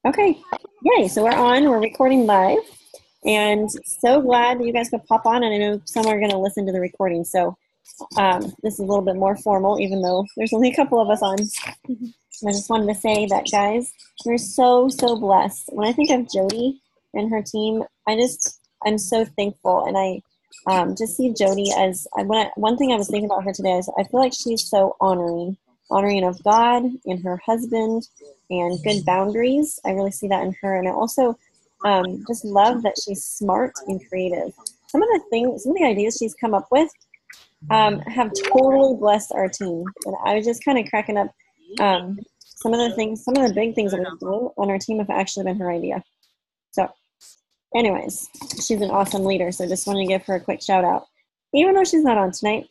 Okay, yay. So we're recording live, and so glad that you guys could pop on. And I know some are going to listen to the recording. So this is a little bit more formal, even though there's only a couple of us on. I just wanted to say that, guys, we're so blessed. When I think of Jodie and her team, I'm so thankful. And I just see Jodie as, one thing I was thinking about her today is I feel like she's so honoring of God and her husband and good boundaries. I really see that in her. And I also just love that she's smart and creative. Some of the ideas she's come up with have totally blessed our team. And I was just kind of cracking up. Some of the big things that we've done on our team have actually been her idea. So, anyways, she's an awesome leader. So, just want to give her a quick shout out. Even though she's not on tonight,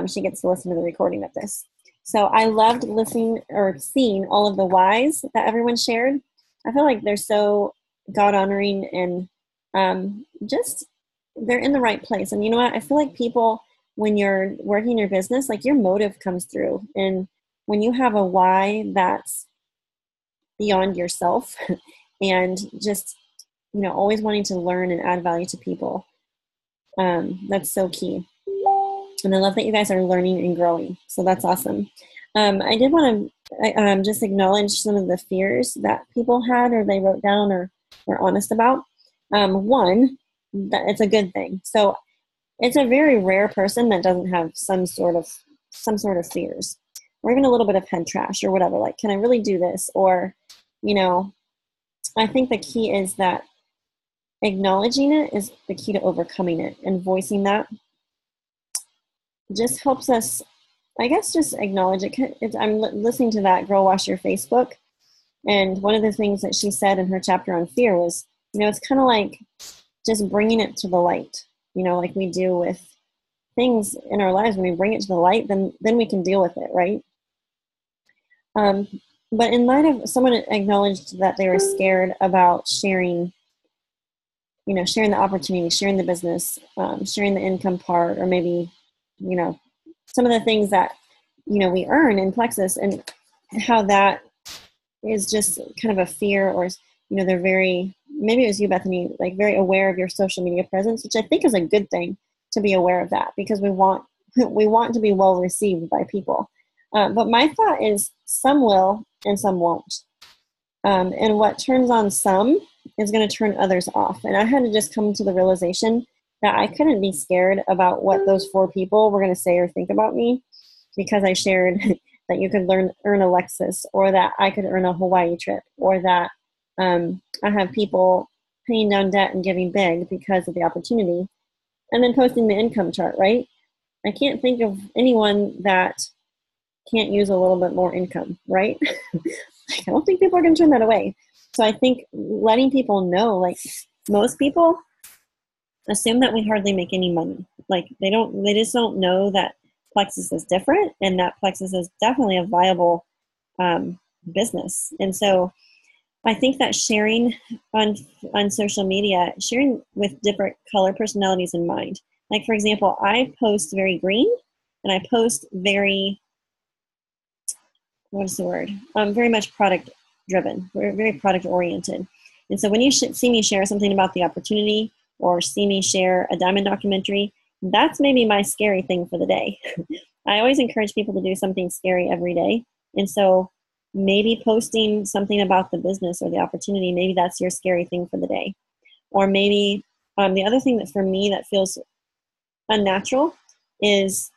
she gets to listen to the recording of this. So, I loved listening or seeing all of the whys that everyone shared. I feel like they're so God honoring and just they're in the right place. And you know what? I feel like people, when you're working your business, like your motive comes through. And when you have a why that's beyond yourself and just, always wanting to learn and add value to people, that's so key. And I love that you guys are learning and growing. So that's awesome. I did want to just acknowledge some of the fears that people had or they wrote down or were honest about. One, that it's a good thing. So it's a very rare person that doesn't have some sort of fears or even a little bit of head trash or whatever. Like, can I really do this? Or, I think the key is that acknowledging it is the key to overcoming it, and voicing that just helps us, I guess, just acknowledge it. I'm listening to that Girl Wash Your Facebook. And one of the things that she said in her chapter on fear was, it's kind of like just bringing it to the light, like we do with things in our lives. When we bring it to the light, then we can deal with it, right? But in light of someone acknowledged that they were scared about sharing the opportunity, sharing the business, sharing the income part, or maybe, some of the things that, we earn in Plexus, and how that is just kind of a fear, or, they're maybe it was you, Bethany, like very aware of your social media presence, which I think is a good thing to be aware of that, because we want to be well received by people. But my thought is some will and some won't. And what turns on some is going to turn others off. And I had to just come to the realization that I couldn't be scared about what those 4 people were going to say or think about me, because I shared that you could earn a Lexus, or that I could earn a Hawaii trip, or that I have people paying down debt and giving big because of the opportunity, and then posting the income chart, right? I can't think of anyone that can't use a little bit more income, right? I don't think people are going to turn that away. So I think letting people know, like, most people assume that we hardly make any money. Like, they just don't know that Plexus is different, and that Plexus is definitely a viable business. And so I think that sharing on social media, sharing with different color personalities in mind. Like, for example, I post very green, and I post very, what is the word? Very much product driven. We're very product oriented. And so when you see me share something about the opportunity, or see me share a diamond documentary, that's maybe my scary thing for the day. I always encourage people to do something scary every day. And so maybe posting something about the business or the opportunity, maybe that's your scary thing for the day. Or maybe the other thing that for me that feels unnatural is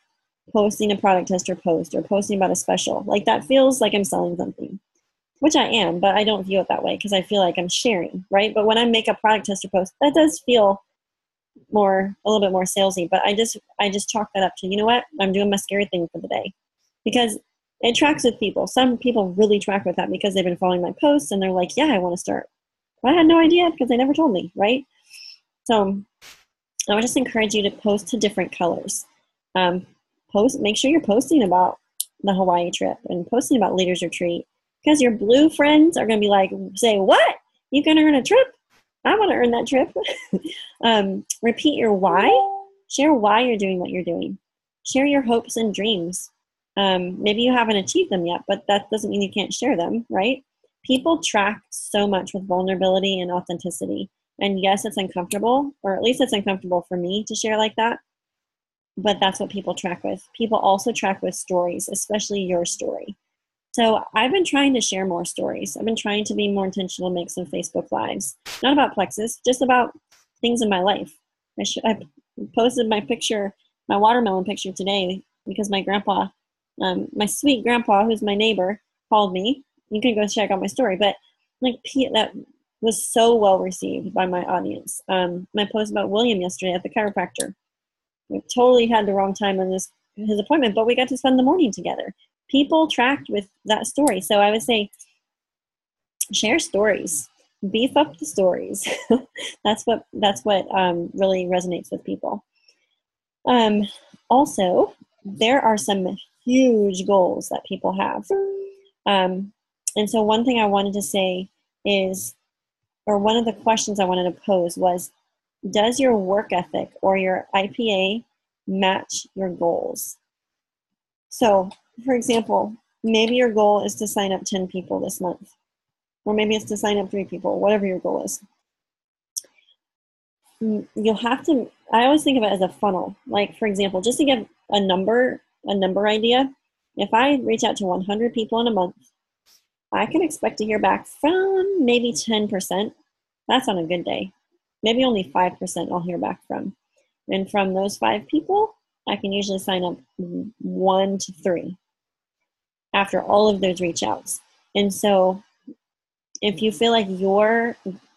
posting a product tester post, or posting about a special. Like, that feels like I'm selling something, which I am, but I don't view it that way, because I feel like I'm sharing, right? But when I make a product tester post, that does feel a little bit more salesy. But I just chalk that up to, you know what, I'm doing my scary thing for the day, because it tracks with people. Some people really track with that because they've been following my posts, and they're like, yeah, I want to start. But I had no idea, because they never told me, right? So I would just encourage you to post to different colors. Make sure you're posting about the Hawaii trip, and posting about Leaders Retreat, because your blue friends are going to be like, say, what? You can earn a trip? I want to earn that trip. Repeat your why. Share why you're doing what you're doing. Share your hopes and dreams. Maybe you haven't achieved them yet, but that doesn't mean you can't share them, right? people track so much with vulnerability and authenticity. And yes, it's uncomfortable, or at least it's uncomfortable for me to share like that. But that's what people track with. People also track with stories, especially your story. So I've been trying to share more stories. I've been trying to be more intentional, make some Facebook Lives. Not about Plexus, just about things in my life. I posted my picture, my watermelon picture today because my grandpa, my sweet grandpa, who's my neighbor, called me. You can go check out my story. But like that was so well received by my audience. My post about William yesterday at the chiropractor. We totally had the wrong time on his appointment, but we got to spend the morning together. People tracked with that story. So I would say share stories, beef up the stories. that's what really resonates with people. Also, there are some huge goals that people have. And so one thing I wanted to say is, or one of the questions I wanted to pose was, does your work ethic or your IPA match your goals? So, for example, maybe your goal is to sign up 10 people this month, or maybe it's to sign up 3 people, whatever your goal is. You'll have to, I always think of it as a funnel. Like, for example, just to give a number idea, if I reach out to 100 people in a month, I can expect to hear back from maybe 10%. That's on a good day. Maybe only 5% I'll hear back from. And from those 5 people, I can usually sign up 1 to 3 after all of those reach outs. And so if you feel like your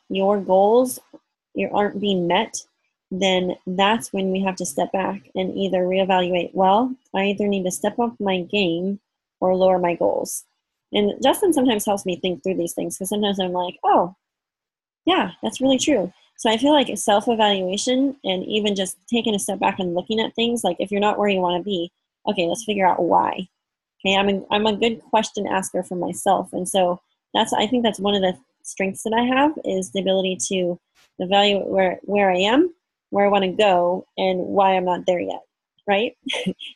goals aren't being met, then that's when we have to step back and either reevaluate, well, I either need to step up my game or lower my goals. And Justin sometimes helps me think through these things, because sometimes I'm like, oh, yeah, that's really true. So I feel like self-evaluation and even just taking a step back and looking at things, like if you're not where you want to be, okay, let's figure out why. Okay, I'm a good question asker for myself. And so I think that's one of the strengths that I have, is the ability to evaluate where I am, where I want to go, and why I'm not there yet, right?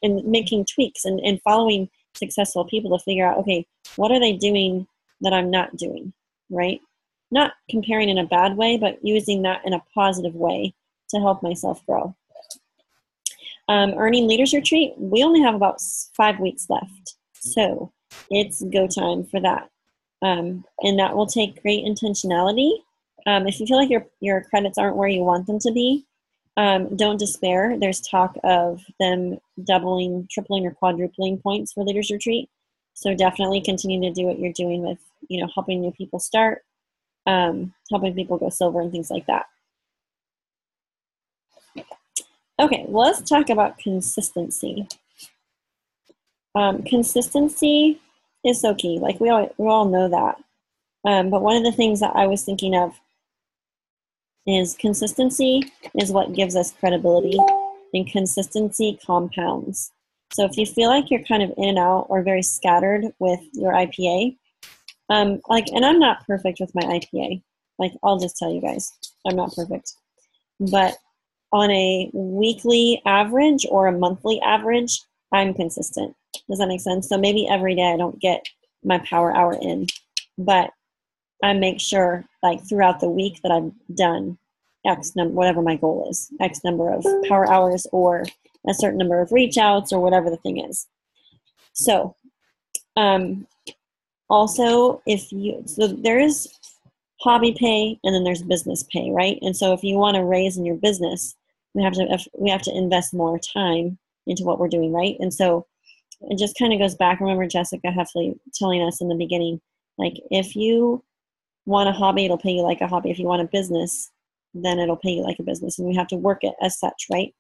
And making tweaks and following successful people to figure out, okay, what are they doing that I'm not doing, right? Not comparing in a bad way, but using that in a positive way to help myself grow. Earning Leaders Retreat, we only have about 5 weeks left. So it's go time for that. And that will take great intentionality. If you feel like your credits aren't where you want them to be, don't despair. There's talk of them doubling, tripling, or quadrupling points for Leaders Retreat. So definitely continue to do what you're doing with, helping new people start, helping people go silver and things like that. Okay, well, let's talk about consistency. Consistency is so key. Like we all know that. But one of the things that I was thinking of is consistency is what gives us credibility, and consistency compounds. So if you feel like you're kind of in and out or very scattered with your IPA, and I'm not perfect with my IPA. Like, I'll just tell you guys, I'm not perfect. But on a weekly average or a monthly average, I'm consistent. Does that make sense? So maybe every day I don't get my power hour in, but I make sure, like, throughout the week that I've done X number, whatever my goal is, X number of power hours or a certain number of reach outs or whatever the thing is. So, also, so there is hobby pay and then there's business pay, right? And so if you want to raise in your business, we have to invest more time into what we're doing, right? And so it just kind of goes back. Remember Jessica Heffley telling us in the beginning, like, if you want a hobby, it'll pay you like a hobby. If you want a business, then it'll pay you like a business, and we have to work it as such, right?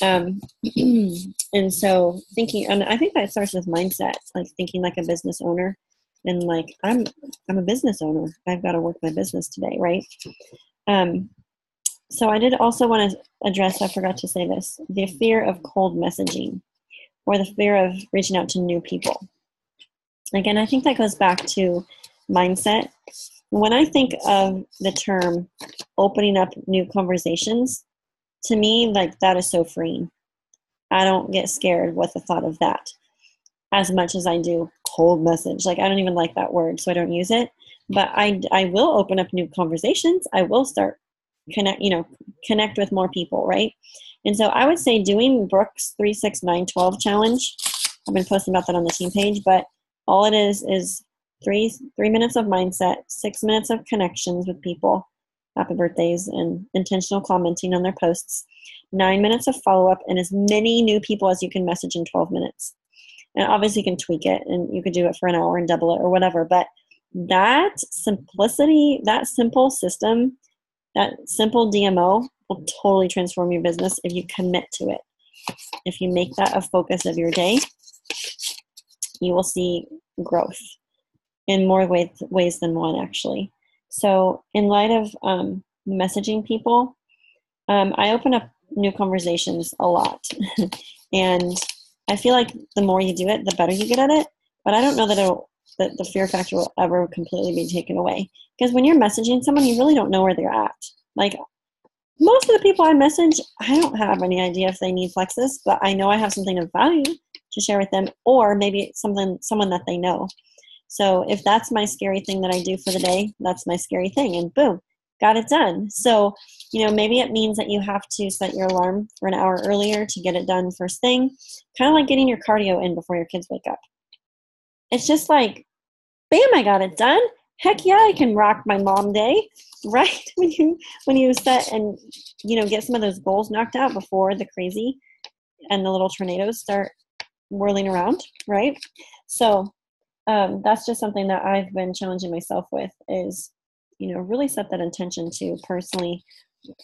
And so thinking, and I think that starts with mindset, like thinking like a business owner, and like, I'm a business owner. I've got to work my business today, right? So I did also want to address, I forgot to say this, the fear of cold messaging, or the fear of reaching out to new people. Again, I think that goes back to mindset. When I think of the term opening up new conversations, to me, like, that is so freeing. I don't get scared with the thought of that as much as I do cold message. Like, I don't even like that word, so I don't use it. but I will open up new conversations. I will start connect with more people, right? And so I would say doing Brooke's 3-6-9-12 challenge. I've been posting about that on the team page, but all it is 3 minutes of mindset, 6 minutes of connections with people, happy birthdays, and intentional commenting on their posts, 9 minutes of follow-up, and as many new people as you can message in 12 minutes. And obviously you can tweak it, and you could do it for an hour and double it or whatever, but that simplicity, that simple system, that simple DMO will totally transform your business if you commit to it. If you make that a focus of your day, you will see growth in more ways than one, actually. So in light of messaging people, I open up new conversations a lot. And I feel like the more you do it, the better you get at it. But I don't know that the fear factor will ever completely be taken away. Because when you're messaging someone, you really don't know where they're at. Like, most of the people I message, I don't have any idea if they need Plexus, but I know I have something of value to share with them, or maybe it's someone that they know. So if that's my scary thing that I do for the day, that's my scary thing, and boom, got it done. So, maybe it means that you have to set your alarm for an hour earlier to get it done first thing, kind of like getting your cardio in before your kids wake up. It's just like, bam, I got it done. Heck yeah, I can rock my mom day, right? When you set and get some of those goals knocked out before the crazy and the little tornadoes start whirling around, right? So that's just something that I've been challenging myself with is, really set that intention to personally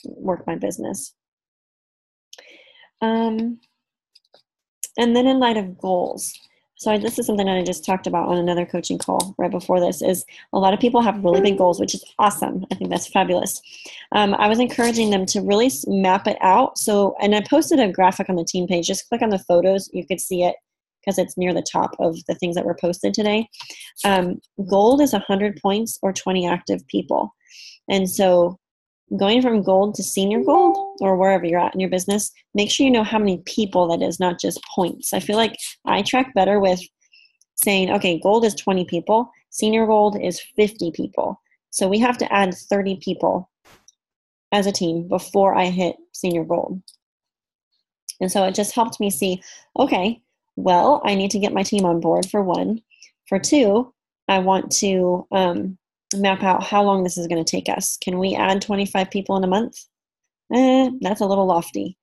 work my business. And then in light of goals. So this is something that I just talked about on another coaching call right before this, is a lot of people have really big goals, which is awesome. I think that's fabulous. I was encouraging them to really map it out. So, and I posted a graphic on the team page. Just click on the photos. You could see it because it's near the top of the things that were posted today. Gold is 100 points or 20 active people. And so going from gold to senior gold, or wherever you're at in your business, make sure you know how many people that is, not just points. I feel like I track better with saying, okay, gold is 20 people, senior gold is 50 people. So we have to add 30 people as a team before I hit senior gold. And so it just helped me see, okay, well, I need to get my team on board, for one. For two, I want to map out how long this is going to take us. Can we add 25 people in a month? That's a little lofty.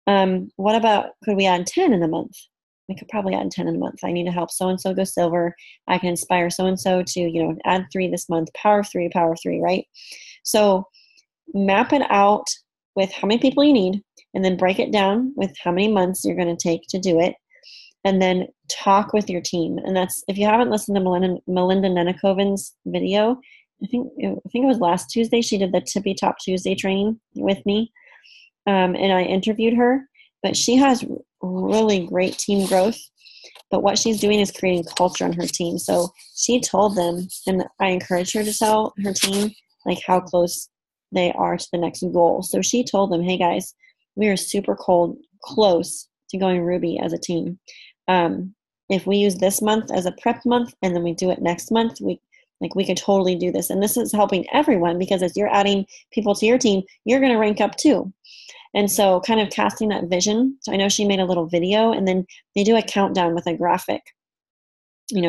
What about, could we add 10 in a month? We could probably add 10 in a month. I need to help so-and-so go silver. I can inspire so-and-so to, add 3 this month, power of 3, right? So map it out with how many people you need, and then break it down with how many months you're going to take to do it. And then talk with your team. And that's, if you haven't listened to Melinda Nenekoven's video, I think it was last Tuesday, she did the Tippy Top Tuesday training with me. And I interviewed her, but she has really great team growth. But what she's doing is creating culture on her team. So she told them, and I encouraged her to tell her team, like, how close they are to the next goal. So she told them, hey guys, we are super close to going Ruby as a team. If we use this month as a prep month and then we do it next month, we could totally do this. And this is helping everyone, because as you're adding people to your team, you're going to rank up too. And so kind of casting that vision. So I know she made a little video, and then they do a countdown with a graphic.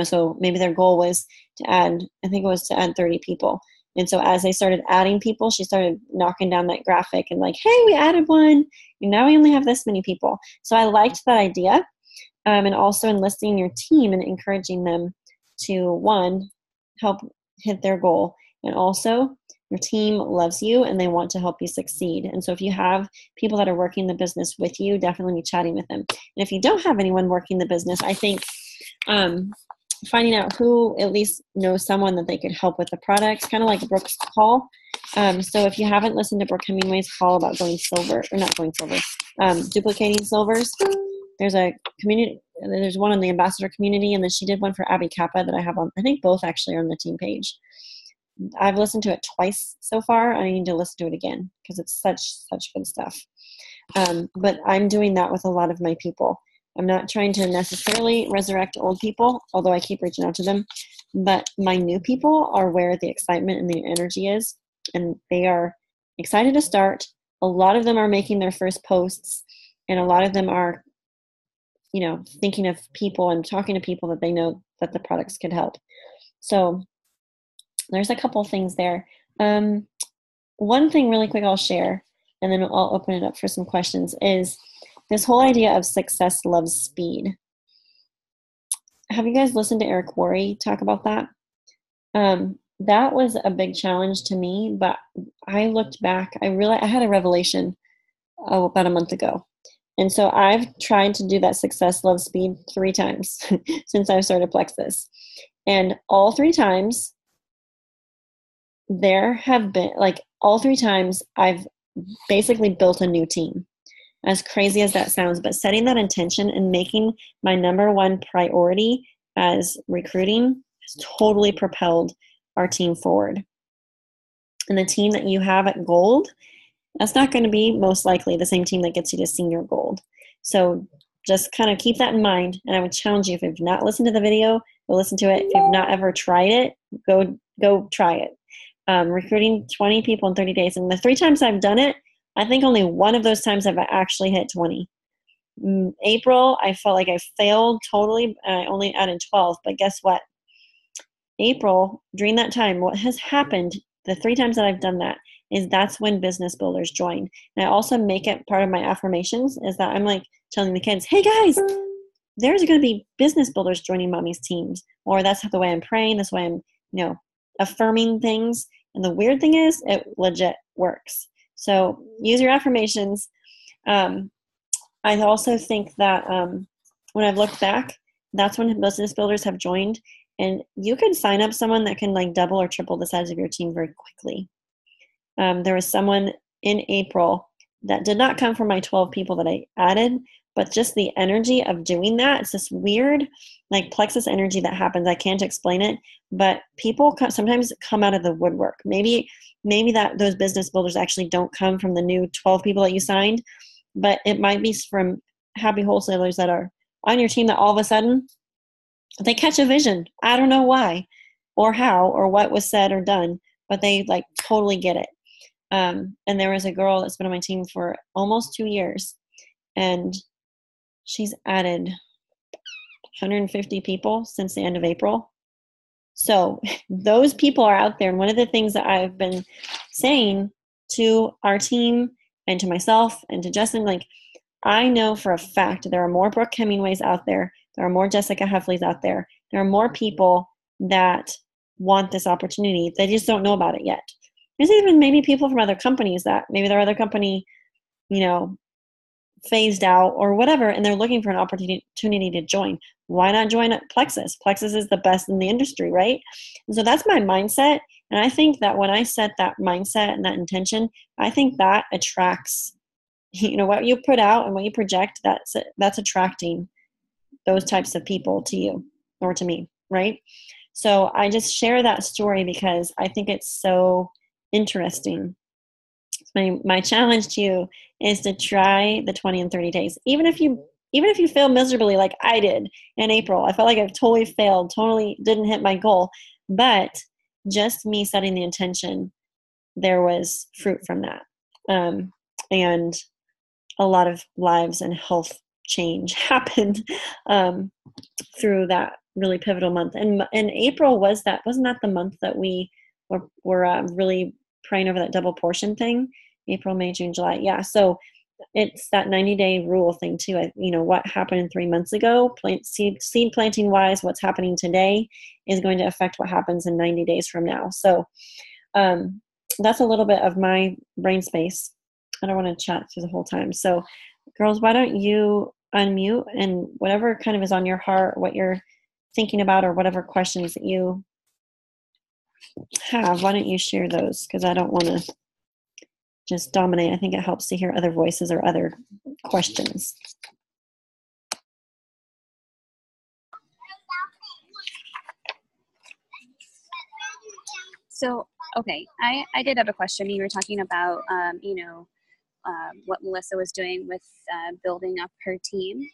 So maybe their goal was to add 30 people. And so as they started adding people, she started knocking down that graphic and like, hey, we added one, and now we only have this many people. So I liked that idea. And also enlisting your team and encouraging them to, one, help hit their goal, and also your team loves you and they want to help you succeed. And so if you have people that are working the business with you, definitely be chatting with them. And if you don't have anyone working the business, I think finding out who at least knows someone that they could help with the products, kind of like Brooke's call. So if you haven't listened to Brooke Hemingway's call about going silver, or not going silver, duplicating silvers, there's a community, there's one on the ambassador community, and then she did one for Abby Kappa that I have on, I think both actually are on the team page. I've listened to it twice so far. I need to listen to it again because it's such good stuff. But I'm doing that with a lot of my people. I'm not trying to necessarily resurrect old people, although I keep reaching out to them. But my new people are where the excitement and the energy is, and they are excited to start. A lot of them are making their first posts, and a lot of them are, thinking of people and talking to people that they know that the products could help. So there's a couple things there. One thing really quick I'll share, and then I'll open it up for some questions, is this whole idea of success loves speed. Have you guys listened to Eric Worre talk about that? That was a big challenge to me, but I looked back, I realized I had a revelation about a month ago. And so I've tried to do that success loves speed 3 times since I've started Plexus. And all 3 times, there have been, all 3 times, I've basically built a new team. As crazy as that sounds, but setting that intention and making my number one priority as recruiting has totally propelled our team forward. And the team that you have at gold, that's not going to be most likely the same team that gets you to senior gold. So just kind of keep that in mind. And I would challenge you, if you've not listened to the video, go listen to it. If you've not ever tried it, go try it. Recruiting 20 people in 30 days. And the 3 times I've done it, I think only one of those times I've actually hit 20. April, I felt like I failed totally. I only added 12, but guess what? April, during that time, what has happened, the 3 times that I've done that, is that's when business builders join. And I also make it part of my affirmations, is that I'm like telling the kids, hey guys, there's going to be business builders joining mommy's teams. Or that's the way I'm praying, that's the way I'm, affirming things. And the weird thing is, it legit works. So use your affirmations. I also think that when I've looked back, that's when business builders have joined. And you can sign up someone that can double or triple the size of your team very quickly. There was someone in April that did not come from my 12 people that I added, but just the energy of doing that, it's this weird, Plexus energy that happens. I can't explain it, but people sometimes come out of the woodwork. Maybe that those business builders actually don't come from the new 12 people that you signed, but it might be from happy wholesalers that are on your team that all of a sudden they catch a vision. I don't know why or how or what was said or done, but they totally get it. And there was a girl that's been on my team for almost 2 years, and she's added 150 people since the end of April. So those people are out there. And one of the things that I've been saying to our team and to myself and to Justin, I know for a fact there are more Brooke Hemingways out there. There are more Jessica Heffleys out there. There are more people that want this opportunity. They just don't know about it yet. There's even maybe people from other companies that maybe their other company, phased out or whatever, and they're looking for an opportunity to join. Why not join Plexus? Plexus is the best in the industry, right? And so that's my mindset. And I think that when I set that mindset and that intention, I think that attracts, what you put out and what you project, that's attracting those types of people to you or to me, right? So I just share that story because I think it's so interesting. My challenge to you is to try the 20 and 30 days. Even if you fail miserably like I did in April, I felt like I totally failed, totally didn't hit my goal. But just me setting the intention, there was fruit from that. And a lot of lives and health change happened through that really pivotal month. And April wasn't that the month that we were really praying over that double portion thing? April, May, June, July. Yeah. So it's that 90-day rule thing too. What happened 3 months ago, seed planting wise, what's happening today is going to affect what happens in 90 days from now. So that's a little bit of my brain space. I don't want to chat through the whole time. So girls, why don't you unmute, and whatever kind of is on your heart, what you're thinking about, or whatever questions that you have, why don't you share those? Because I don't want to just dominate. I think it helps to hear other voices or other questions. So, okay, I did have a question. You were talking about, what Melissa was doing with building up her team.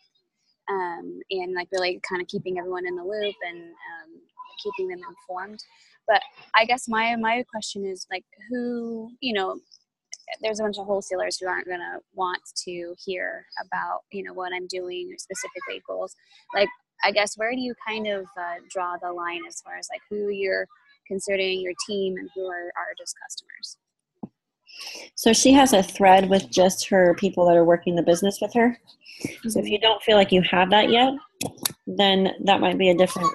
and like really kind of keeping everyone in the loop and keeping them informed. But I guess my question is like, who, you know, there's a bunch of wholesalers who aren't going to want to hear about, you know, what I'm doing, specifically goals. Like, I guess, where do you kind of draw the line as far as like who you're considering your team and who are just customers? So she has a thread with just her people that are working the business with her. Mm-hmm. So if you don't feel like you have that yet, then that might be a different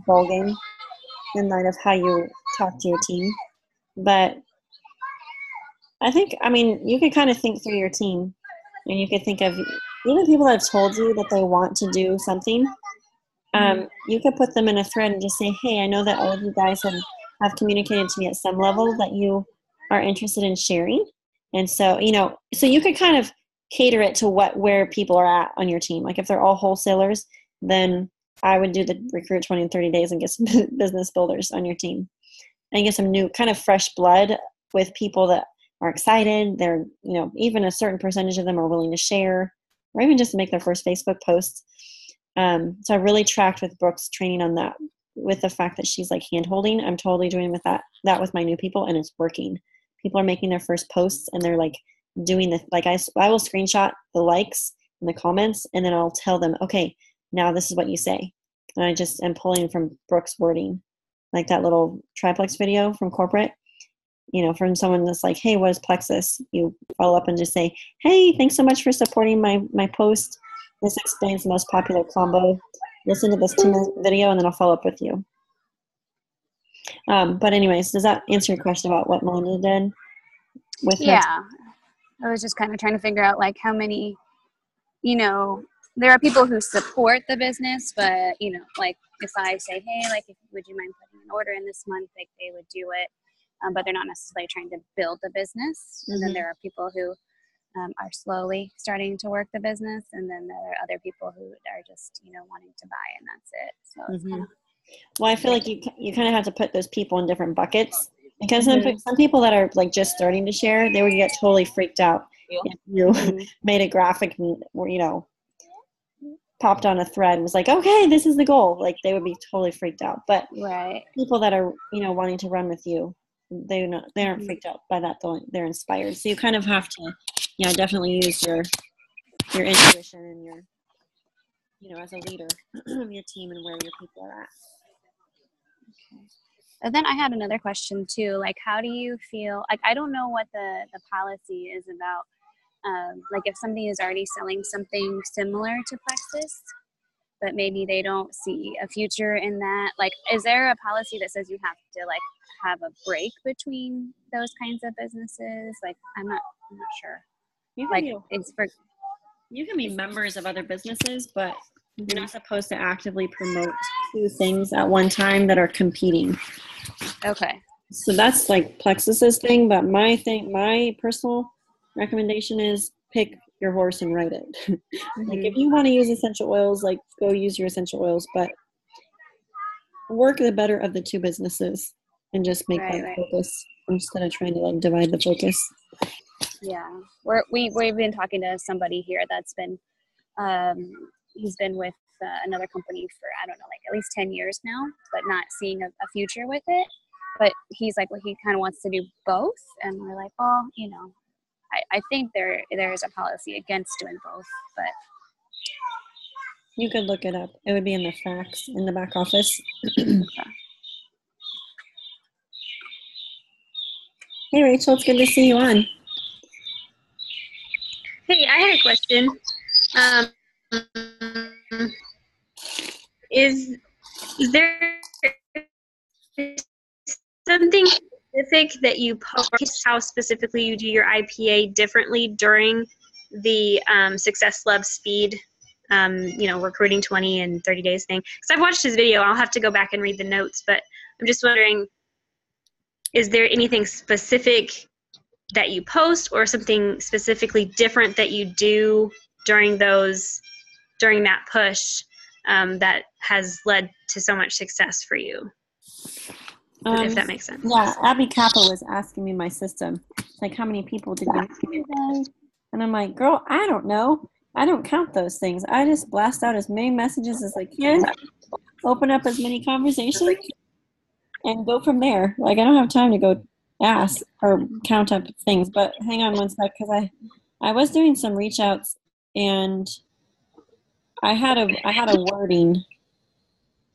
ballgame in light of how you talk to your team. But I think, I mean, you could kind of think through your team, and you could think of even people that have told you that they want to do something. You could put them in a thread and just say, hey, I know that all of you guys have communicated to me at some level that you are interested in sharing. And so, you know, so you could kind of cater it to where people are at on your team. Like if they're all wholesalers, then I would do the recruit 20 and 30 days and get some business builders on your team and get some new kind of fresh blood with people that are excited. They're, you know, even a certain percentage of them are willing to share or even just make their first Facebook post. So I really tracked with Brooke's training on that, with the fact that she's like hand holding. I'm totally doing with that with my new people, and it's working. People are making their first posts and they're like doing I will screenshot the likes and the comments, and then I'll tell them, okay, now this is what you say. And I just am pulling from Brooke's wording, like that little triplex video from corporate, you know, from someone that's like, hey, what is Plexus? You follow up and just say, hey, thanks so much for supporting my post. This explains the most popular combo. Listen to this 2-minute video, and then I'll follow up with you. But anyways, does that answer your question about what Melinda did? Yeah. I was just kind of trying to figure out like how many, you know, there are people who support the business, but, you know, like if I say, hey, like, would you mind putting an order in this month? Like they would do it, but they're not necessarily trying to build the business. Mm-hmm. And then there are people who are slowly starting to work the business, and then there are other people who are just, you know, wanting to buy, and that's it. So it's kind of, well, I feel like you kind of have to put those people in different buckets, because some people that are like just starting to share, they would get totally freaked out if you made a graphic where, you know, popped on a thread and was like, okay, this is the goal. Like they would be totally freaked out. But people that are, you know, wanting to run with you, they aren't freaked out by that. They're inspired. So you kind of have to, yeah, definitely use your intuition and your, you know, as a leader, your team and where your people are at. Okay. And then I had another question too. Like, how do you feel? Like, I don't know what the policy is about. Like, if somebody is already selling something similar to Plexus, but maybe they don't see a future in that. Like, is there a policy that says you have to like have a break between those kinds of businesses? Like, I'm not sure. You can be members of other businesses, but you're not supposed to actively promote two things at one time that are competing. Okay. So that's like Plexus's thing, but my personal recommendation is pick your horse and ride it. Like if you want to use essential oils, like go use your essential oils, but work the better of the two businesses and just make that focus instead of trying to like divide the focus. Yeah, we've been talking to somebody here that's been, he's been with another company for, I don't know, like at least 10 years now, but not seeing a future with it. But he's like, well, he kind of wants to do both. And we're like, well, you know, I think there is a policy against doing both, but. You could look it up. It would be in the facts in the back office. Hey, Rachel, it's good to see you on. Hey, I had a question. Is there something specific that you post, how specifically you do your IPA differently during the Success Love Speed, you know, recruiting 20 and 30 days thing? Because I've watched his video. I'll have to go back and read the notes, but I'm just wondering, is there anything specific that you post or something specifically different that you do during that push that has led to so much success for you? If that makes sense. Yeah, Abby Kappa was asking me my system. Like, how many people did you meet today? And I'm like, girl, I don't know. I don't count those things. I just blast out as many messages as I can, open up as many conversations, and go from there. Like, I don't have time to go ask or count up things. But hang on one sec, because I was doing some reach outs, and I had a wording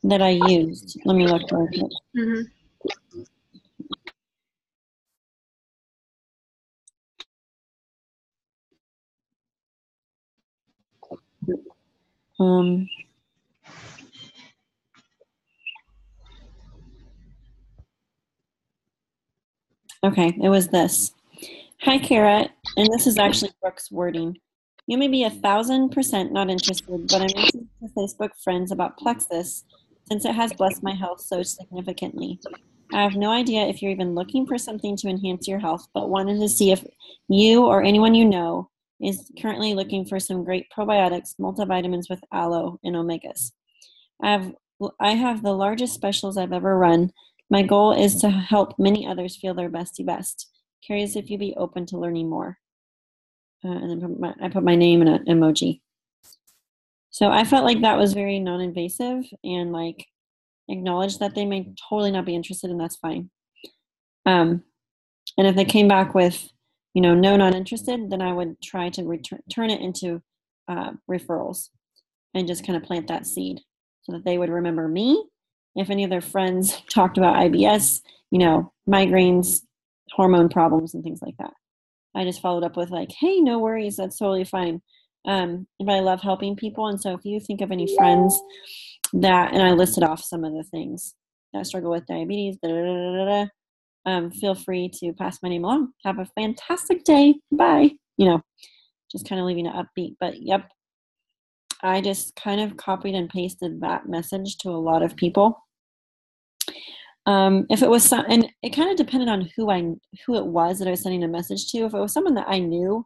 that I used. Let me look real quick. Mm-hmm. Okay, it was this. Hi, Kara, and this is actually Brooke's wording. You may be 1,000% not interested, but I mentioned to Facebook friends about Plexus since it has blessed my health so significantly. I have no idea if you're even looking for something to enhance your health, but wanted to see if you or anyone you know is currently looking for some great probiotics, multivitamins with aloe and omegas. I have the largest specials I've ever run. My goal is to help many others feel their bestie best. Curious if you'd be open to learning more. And then I put my name and an emoji. So I felt like that was very non-invasive and like acknowledged that they may totally not be interested, and that's fine. And if they came back with, no, not interested, then I would try to turn it into referrals and just kind of plant that seed so that they would remember me. If any of their friends talked about IBS, migraines, hormone problems, and things like that. I just followed up with like, hey, no worries, that's totally fine. But I love helping people. And so if you think of any friends and I listed off some of the things that struggle with diabetes, feel free to pass my name along. Have a fantastic day. Bye. Just kind of leaving it upbeat. But yep, I just kind of copied and pasted that message to a lot of people. If it was and it kind of depended on who it was that I was sending a message to. If it was someone that I knew,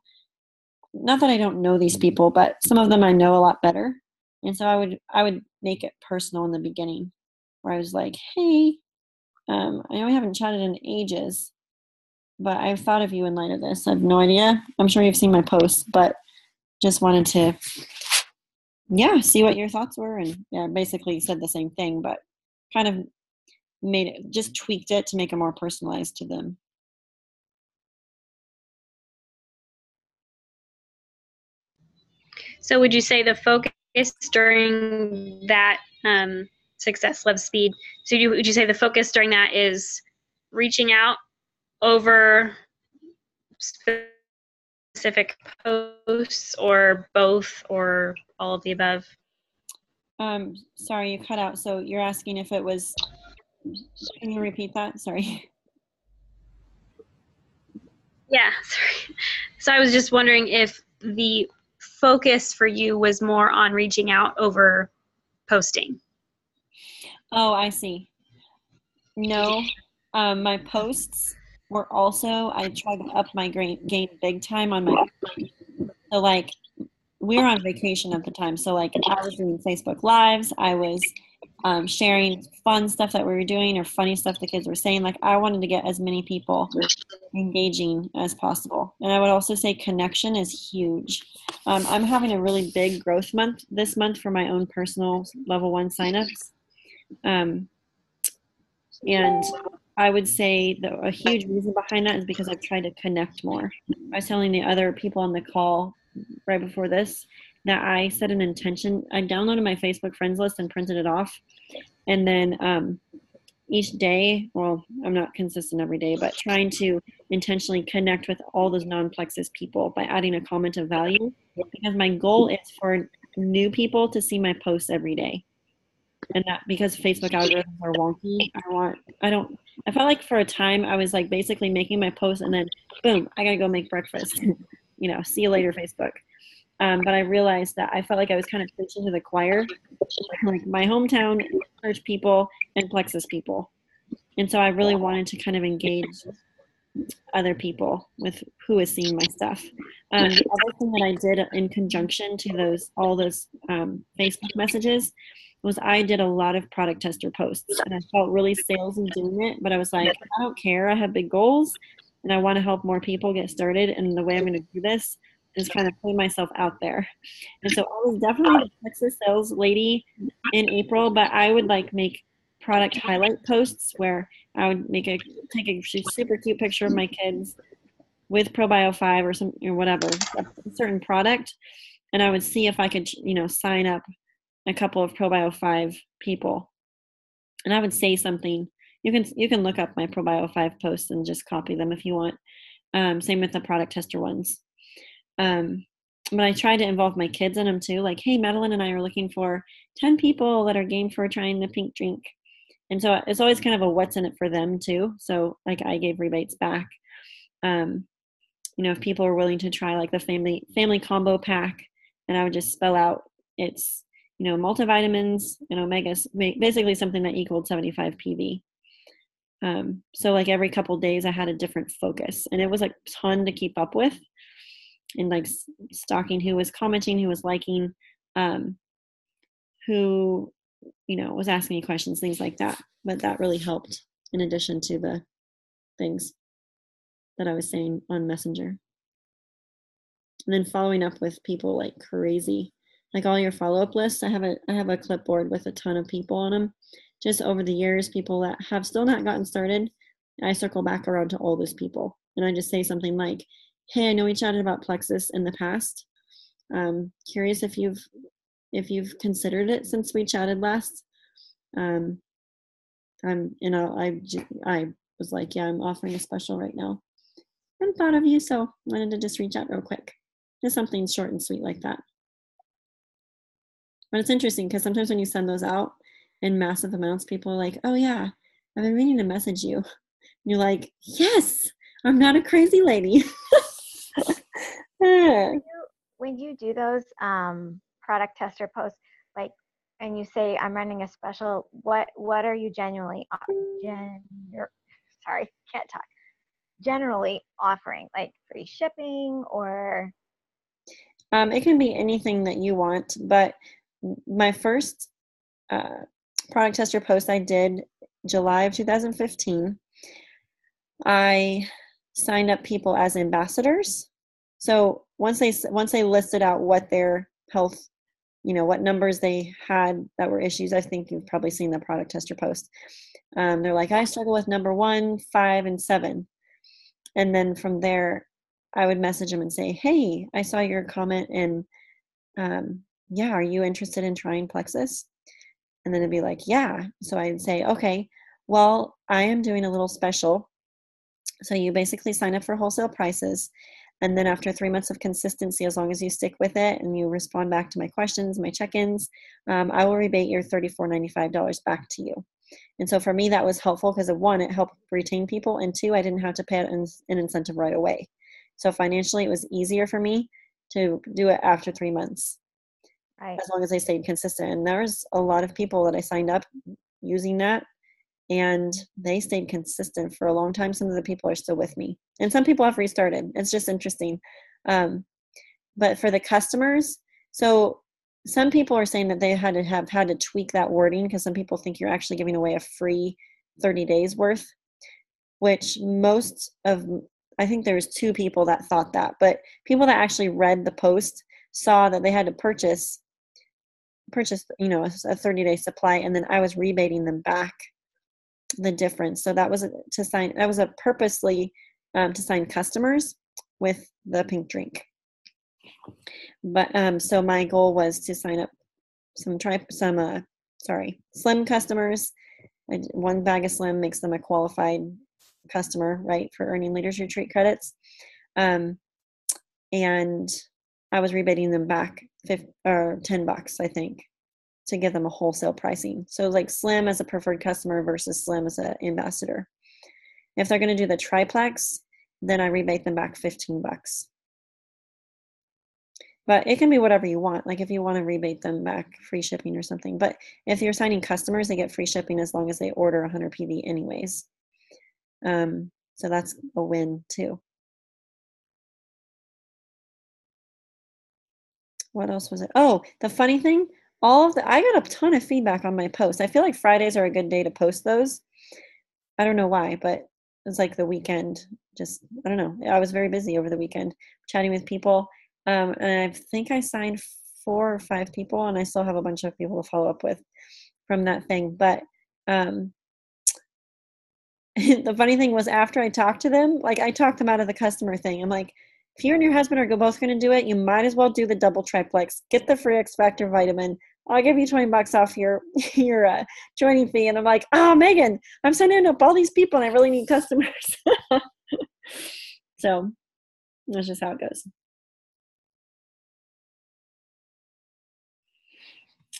not that I don't know these people, but some of them I know a lot better, and so I would make it personal in the beginning, where I was like, hey, I know we haven't chatted in ages, but I've thought of you in light of this. I have no idea. I'm sure you've seen my posts, but just wanted to, see what your thoughts were, and basically said the same thing, but kind of just tweaked it to make it more personalized to them. So would you say the focus during that Success Love Speed, would you say the focus during that is reaching out over specific posts, or both, or all of the above? Sorry, you cut out. So you're asking if it was, can you repeat that? Sorry. Yeah, sorry. So I was just wondering if the focus for you was more on reaching out over posting. Oh, I see. No, my posts were also, I tried to up my game big time on my, so like we were on vacation at the time. So like I was doing Facebook Lives. I was sharing fun stuff that we were doing or funny stuff the kids were saying. Like I wanted to get as many people engaging as possible. And I would also say connection is huge. I'm having a really big growth month this month for my own personal level 1 signups. And I would say that a huge reason behind that is because I've tried to connect more. I was telling the other people on the call right before this that I set an intention. I downloaded my Facebook friends list and printed it off. And then each day, well, I'm not consistent every day, but trying to intentionally connect with all those non-Plexus people by adding a comment of value, because my goal is for new people to see my posts every day. And that because Facebook algorithms are wonky, I felt like for a time I was like basically making my post and then boom, I gotta go make breakfast. See you later, Facebook. But I realized that I felt like I was kind of preaching to the choir, like my hometown, church people, and Plexus people. And so I really wanted to kind of engage other people with who is seeing my stuff. The other thing that I did in conjunction to all those Facebook messages was I did a lot of product tester posts, and I felt really salesy doing it, but I was like, I don't care. I have big goals and I want to help more people get started. And the way I'm going to do this is kind of putting myself out there. And so I was definitely the Texas sales lady in April, but I would like make product highlight posts where I would take a super cute picture of my kids with ProBio 5 or some or whatever, a certain product, and I would see if I could, sign up a couple of ProBio 5 people. And I would say something. You can look up my ProBio 5 posts and just copy them if you want. Same with the product tester ones. But I tried to involve my kids in them too. Like, hey, Madeline and I are looking for 10 people that are game for trying the pink drink. And so it's always kind of a what's in it for them too. So like I gave rebates back. If people are willing to try like the family combo pack, and I would just spell out it's, multivitamins and omegas, basically something that equaled 75 PV. So like every couple days I had a different focus, and it was like a ton to keep up with, and like stalking who was commenting, who was liking, who, was asking me questions, things like that. But that really helped in addition to the things that I was saying on Messenger. And then following up with people like crazy, like all your follow-up lists. I have a clipboard with a ton of people on them. Just over the years, people that have still not gotten started, I circle back around to all those people. And I just say something like, hey, I know we chatted about Plexus in the past. Curious if you've considered it since we chatted last. I was like, yeah, I'm offering a special right now. And thought of you, so wanted to just reach out real quick. Just something short and sweet like that. But it's interesting because sometimes when you send those out in massive amounts, people are like, oh yeah, I've been meaning to message you. And you're like, yes, I'm not a crazy lady. When you do those product tester posts, like, and you say I'm running a special, what are you generally generally offering, like free shipping or? It can be anything that you want, but my first product tester post I did July of 2015. I signed up people as ambassadors. So once they listed out what their health, what numbers they had that were issues, I think you've probably seen the product tester post. They're like, I struggle with number 1, 5, and 7. And then from there, I would message them and say, hey, I saw your comment, and yeah, are you interested in trying Plexus? And then it'd be like, yeah. So I'd say, okay, well, I am doing a little special. So you basically sign up for wholesale prices. And then after 3 months of consistency, as long as you stick with it and you respond back to my questions, my check-ins, I will rebate your $34.95 back to you. And so for me, that was helpful because of 1, it helped retain people, and 2, I didn't have to pay an incentive right away. So financially, it was easier for me to do it after 3 months, right, as long as I stayed consistent. And there was a lot of people that I signed up using that, and they stayed consistent for a long time. Some of the people are still with me, and some people have restarted. It's just interesting. But for the customers, so some people are saying that they have had to tweak that wording because some people think you're actually giving away a free 30 days worth, which I think there's 2 people that thought that, but people that actually read the post saw that they had to purchase, a 30-day supply, and then I was rebating them back the difference. So that was purposely to sign customers with the pink drink. But so my goal was to sign up slim customers. 1 bag of slim makes them a qualified customer, right, for earning Leaders Retreat credits. And I was rebating them back $10, I think, to give them a wholesale pricing. So like slim as a preferred customer versus slim as an ambassador. If they're going to do the triplex, then I rebate them back $15. But it can be whatever you want. Like if you want to rebate them back, free shipping or something. But if you're signing customers, they get free shipping as long as they order 100 PV anyways. So that's a win too. What else was it? Oh, the funny thing, I got a ton of feedback on my post. I feel like Fridays are a good day to post those. I don't know why, but it's like the weekend. I don't know. I was very busy over the weekend chatting with people. And I think I signed 4 or 5 people, and I still have a bunch of people to follow up with from that thing. But the funny thing was, after I talked to them, like, I talked them out of the customer thing. I'm like, if you and your husband are both going to do it, you might as well do the double triplex. Get the free X Factor vitamin. I'll give you $20 off your joining fee. And I'm like, oh, Megan, I'm signing up all these people, and I really need customers. So that's just how it goes.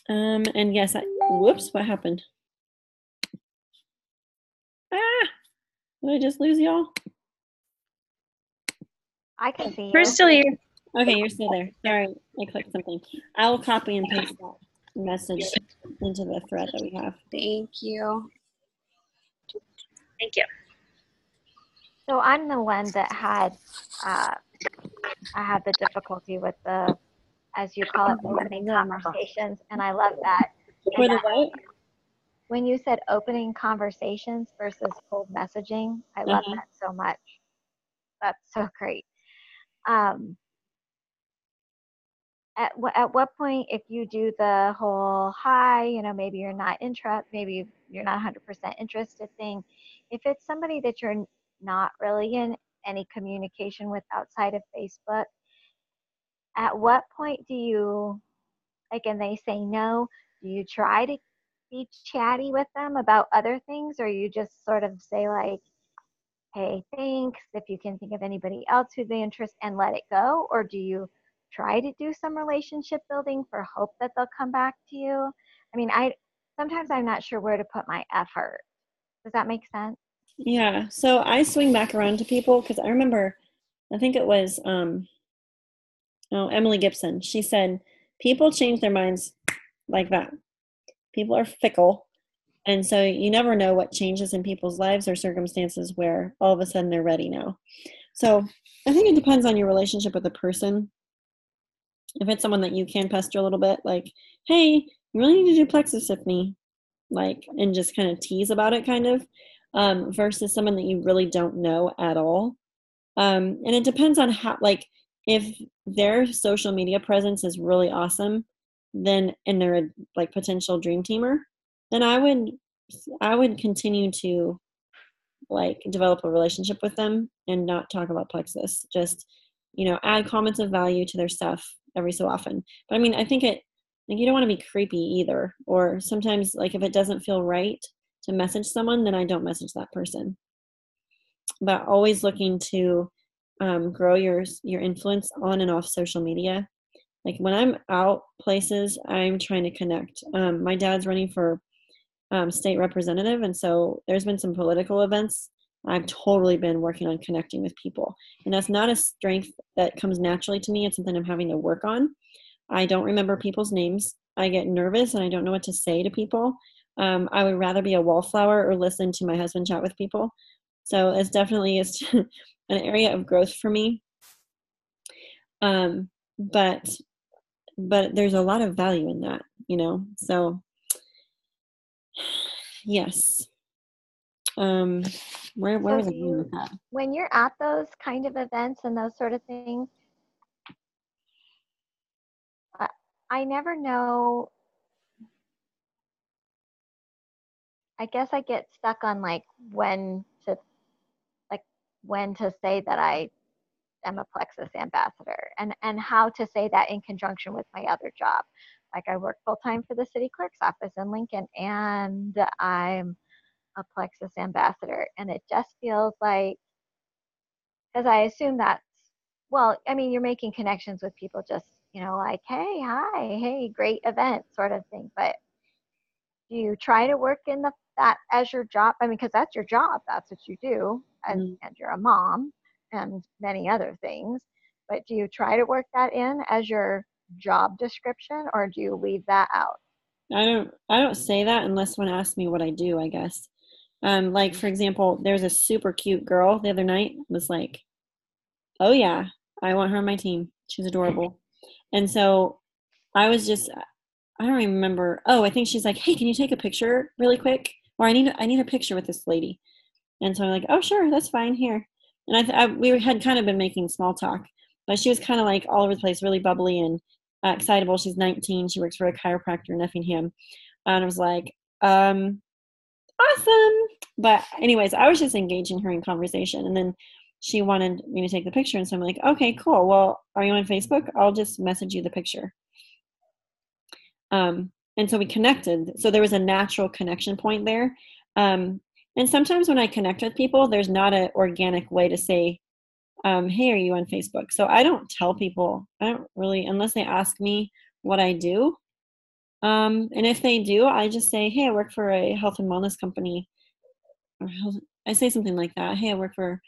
And yes, whoops, what happened? Did I just lose y'all? I can see you. We're still here. Okay, you're still there. Sorry, I clicked something. I will copy and paste that message into the thread that we have. Thank you. Thank you. So I'm the one that had, I had the difficulty with the, as you call it, opening conversations, and I love that. For the what? When you said opening conversations versus cold messaging, I love that so much. That's so great. At what point, if you do the whole hi, you know, maybe you're not 100% interested thing, if it's somebody that you're not really in any communication with outside of Facebook, at what point do you, like, and they say no, do you try to be chatty with them about other things, or you just sort of say like, hey, thanks, if you can think of anybody else who'd be interested, and let it go? Or do you try to do some relationship building for hope that they'll come back to you? I mean, sometimes I'm not sure where to put my effort. Does that make sense? Yeah, so I swing back around to people, because I remember, I think it was Emily Gibson. She said, people change their minds like that. People are fickle. And so you never know what changes in people's lives or circumstances where all of a sudden they're ready now. So I think it depends on your relationship with the person. If it's someone that you can pester a little bit, like, hey, you really need to do plexus with me, like, and just kind of tease about it, kind of, versus someone that you really don't know at all. And it depends on how, like, if their social media presence is really awesome, then, and they're a like potential dream teamer, then I would continue to like develop a relationship with them and not talk about plexus. Just, add comments of value to their stuff every so often. But I mean, I think you don't want to be creepy either. Or sometimes, like, if it doesn't feel right to message someone, then I don't message that person. But always looking to grow your influence on and off social media. Like, when I'm out places, I'm trying to connect. My dad's running for state representative, and so there's been some political events. I've totally been working on connecting with people, and that's not a strength that comes naturally to me. It's something I'm having to work on. I don't remember people's names. I get nervous and I don't know what to say to people. I would rather be a wallflower or listen to my husband chat with people. So it's definitely an area of growth for me. But there's a lot of value in that, so yes. Where was I going with that? When you're at those kind of events and those sort of things, I never know. I guess I get stuck on like when to say that I am a Plexus ambassador, and how to say that in conjunction with my other job. Like, I work full time for the city clerk's office in Lincoln, and I'm a Plexus ambassador, and it just feels like, because I assume that's, well, I mean, you're making connections with people, just, like, hey, hi, hey, great event sort of thing. But do you try to work in that as your job? I mean, because that's your job, that's what you do, and you're a mom and many other things. But do you try to work that in as your job description, or do you leave that out? I don't say that unless someone asks me what I do, I guess. Like, for example, there's a super cute girl the other night was like, oh yeah, I want her on my team. She's adorable. And so I don't even remember. Oh, I think she's like, hey, can you take a picture really quick? Or I need a picture with this lady. And so I'm like, oh, sure, that's fine, here. And we had kind of been making small talk. But she was kind of like all over the place, really bubbly and excitable. She's 19. She works for a chiropractor in Effingham. And I was like, awesome. But anyways, I was just engaging her in conversation. And then she wanted me to take the picture. And so I'm like, okay, cool. Well, are you on Facebook? I'll just message you the picture. And so we connected. So there was a natural connection point there. And sometimes when I connect with people, there's not an organic way to say, hey, are you on Facebook? So I don't tell people, I don't really, unless they ask me what I do. And if they do, I just say, hey, I work for a health and wellness company. Or I say something like that. Hey, I work for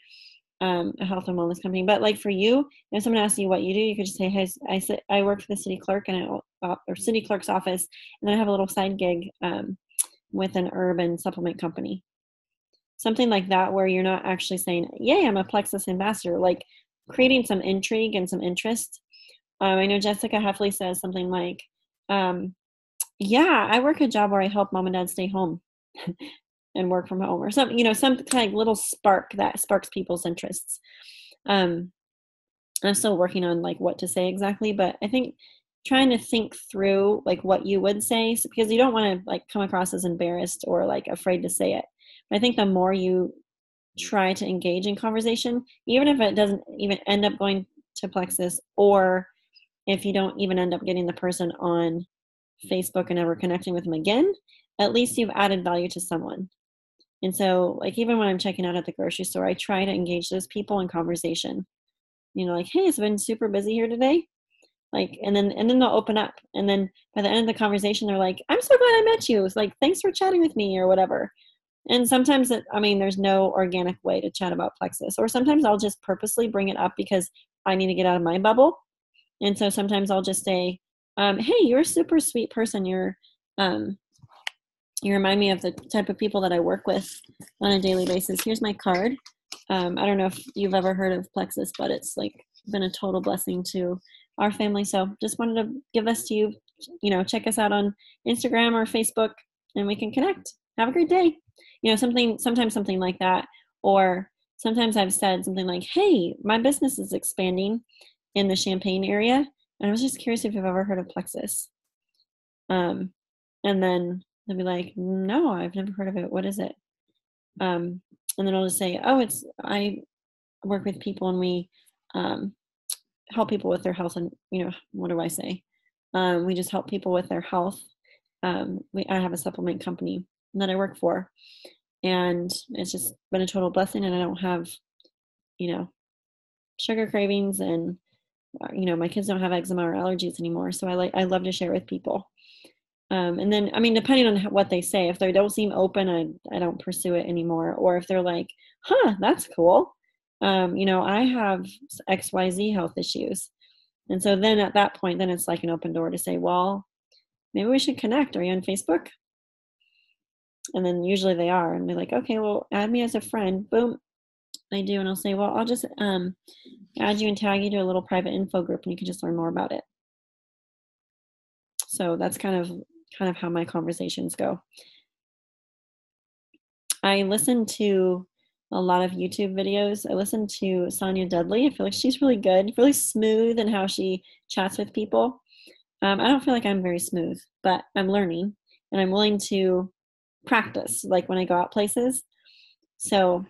a health and wellness company. But like for you, if someone asks you what you do, you could just say, hey, I work for the city clerk or city clerk's office, and then I have a little side gig with an urban supplement company. Something like that, where you're not actually saying, yay, I'm a Plexus ambassador, like creating some intrigue and some interest. I know Jessica Heffley says something like, yeah, I work a job where I help mom and dad stay home and work from home, or some kind of little spark that sparks people's interests. I'm still working on like what to say exactly, but I think trying to think through like what you would say, because you don't want to like come across as embarrassed or like afraid to say it. But I think the more you try to engage in conversation, even if it doesn't even end up going to Plexus, or if you don't even end up getting the person on Facebook and ever connecting with them again, at least you've added value to someone. And so like even when I'm checking out at the grocery store, I try to engage those people in conversation. Like, hey, it's been super busy here today. Like, and then they'll open up. And then by the end of the conversation, they're like, I'm so glad I met you. It's like, thanks for chatting with me or whatever. And sometimes there's no organic way to chat about Plexus, or sometimes I'll just purposely bring it up because I need to get out of my bubble. And so sometimes I'll just say, hey, you're a super sweet person. You remind me of the type of people that I work with on a daily basis. Here's my card. I don't know if you've ever heard of Plexus, but it's like been a total blessing to our family. So just wanted to give this to you. Check us out on Instagram or Facebook and we can connect. Have a great day. Sometimes something like that. Or sometimes I've said something like, hey, my business is expanding in the Champaign area. And I was just curious if you've ever heard of Plexus. And then they'll be like, no, I've never heard of it. What is it? And then I'll just say, I work with people and we help people with their health. And, what do I say? We just help people with their health. I have a supplement company that I work for. And it's just been a total blessing. And I don't have, sugar cravings and, my kids don't have eczema or allergies anymore. So I love to share with people. And then, depending on what they say, if they don't seem open, I don't pursue it anymore. Or if they're like, that's cool. I have XYZ health issues. And so then at that point, then it's like an open door to say, well, maybe we should connect. Are you on Facebook? And then usually they are. And they're like, okay, well, add me as a friend. Boom. They do. And I'll say, well, I'll just add you and tag you to a little private info group and you can just learn more about it. So that's kind of how my conversations go. I listen to a lot of YouTube videos. I listen to Sonia Dudley. I feel like she's really good, really smooth in how she chats with people. I don't feel like I'm very smooth, but I'm learning and I'm willing to practice, like when I go out places. So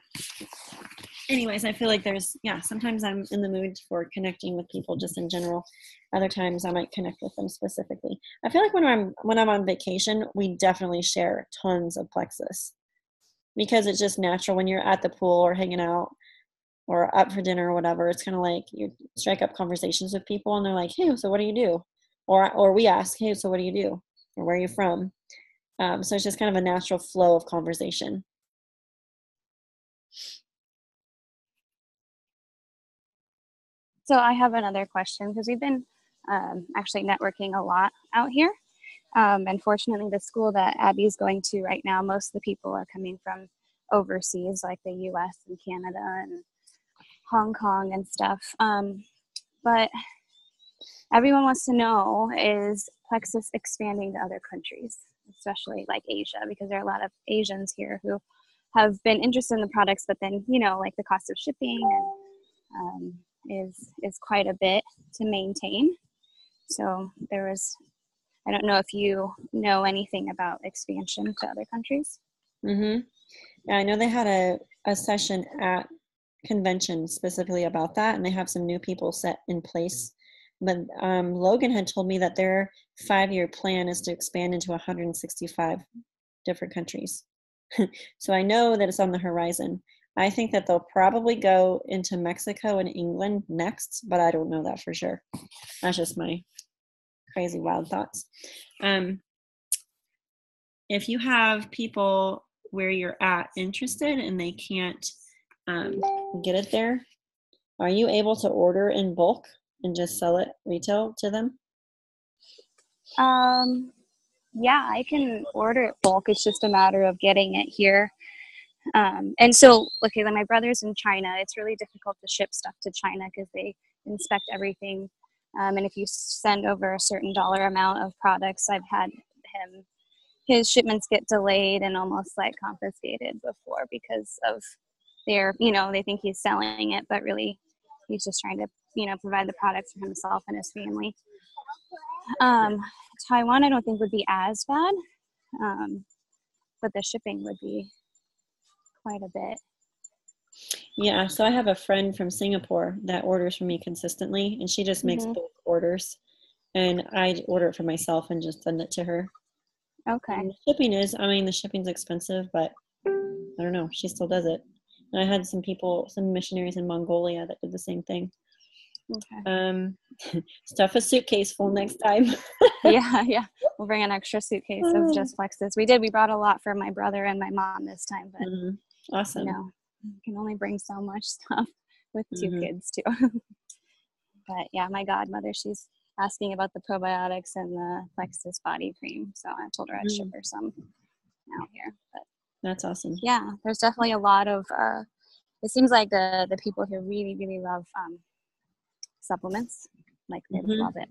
anyways, I feel like sometimes I'm in the mood for connecting with people just in general. Other times I might connect with them specifically. I feel like when I'm on vacation, we definitely share tons of Plexus because it's just natural when you're at the pool or hanging out or up for dinner or whatever. It's kind of like you strike up conversations with people and they're like, hey, so what do you do? Or we ask, hey, so what do you do? Or where are you from? So it's just kind of a natural flow of conversation. So I have another question because we've been actually networking a lot out here. And fortunately, the school that Abby's going to right now, most of the people are coming from overseas, like the US and Canada and Hong Kong and stuff. But everyone wants to know, is Plexus expanding to other countries, especially like Asia, because there are a lot of Asians here who have been interested in the products, but then, like the cost of shipping and is quite a bit to maintain. So there was, I don't know if you know anything about expansion to other countries. Mm-hmm. Yeah, I know they had a session at convention specifically about that, and they have some new people set in place. But Logan had told me that their 5-year plan is to expand into 165 different countries. So I know that it's on the horizon. I think that they'll probably go into Mexico and England next, but I don't know that for sure. That's just my crazy wild thoughts. If you have people where you're at interested and they can't get it there, are you able to order in bulk and just sell it retail to them? Yeah, I can order it bulk. It's just a matter of getting it here. And so, okay, like my brother's in China. It's really difficult to ship stuff to China because they inspect everything. And if you send over a certain dollar amount of products, I've had his shipments get delayed and almost like confiscated before because of their, they think he's selling it, but really he's just trying to, provide the products for himself and his family. Taiwan, I don't think would be as bad, but the shipping would be quite a bit. Yeah, so I have a friend from Singapore that orders from me consistently, and she just makes bulk orders, and I order it for myself and just send it to her. Okay. And the shipping's expensive, but I don't know, she still does it. And I had some missionaries in Mongolia that did the same thing. Okay. Stuff a suitcase full next time. Yeah. We'll bring an extra suitcase of just Flexes. We brought a lot for my brother and my mom this time, but awesome. You can only bring so much stuff with 2 kids too. But yeah, my godmother, she's asking about the probiotics and the Plexus body cream. So I told her I'd ship her some out here. But that's awesome. Yeah, there's definitely a lot of, it seems like the people here really, really love supplements. Like they love it.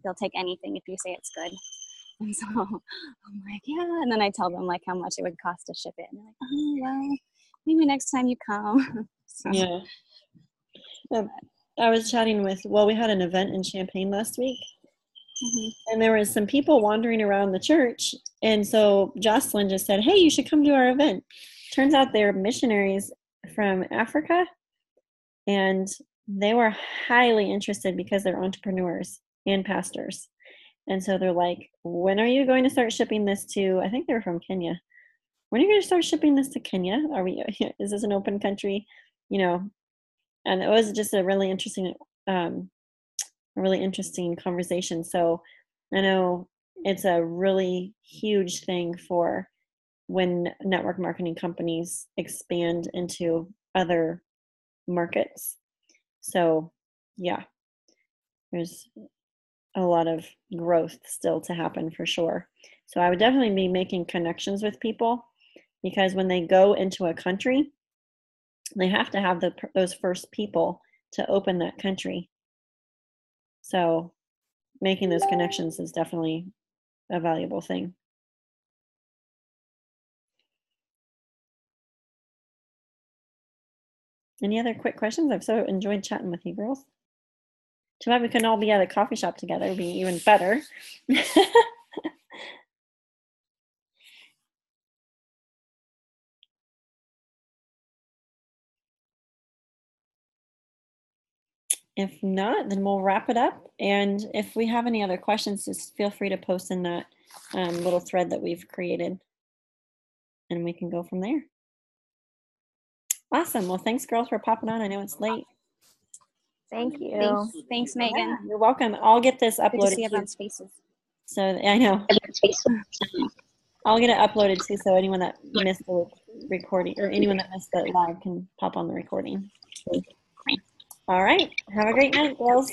They'll take anything if you say it's good. And so I'm like, yeah. And then I tell them like how much it would cost to ship it. And they're like, oh, well, maybe next time you come. So. Yeah. I was chatting we had an event in Champaign last week. And there was some people wandering around the church. And so Jocelyn just said, hey, you should come to our event. Turns out they're missionaries from Africa. And they were highly interested because they're entrepreneurs and pastors. And so they're like, when are you going to start shipping this to, I think they were from Kenya. When are you going to start shipping this to Kenya? Is this an open country? And it was just a really interesting conversation. So I know it's a really huge thing for when network marketing companies expand into other markets. So yeah, there's a lot of growth still to happen for sure. So I would definitely be making connections with people, because when they go into a country, they have to have those first people to open that country. So making those connections is definitely a valuable thing. Any other quick questions? I've so enjoyed chatting with you girls. Too bad we couldn't all be at a coffee shop together. It would be even better. If not, then we'll wrap it up. And if we have any other questions, just feel free to post in that little thread that we've created, and we can go from there. Awesome. Well, thanks, girls, for popping on. I know it's late. Thank you. Thanks, Megan. Yeah, you're welcome. I'll get this uploaded. Good to see everyone's faces. So I know. I'll get it uploaded too, so anyone that missed the recording or anyone that missed the live can pop on the recording. All right. Have a great night, girls.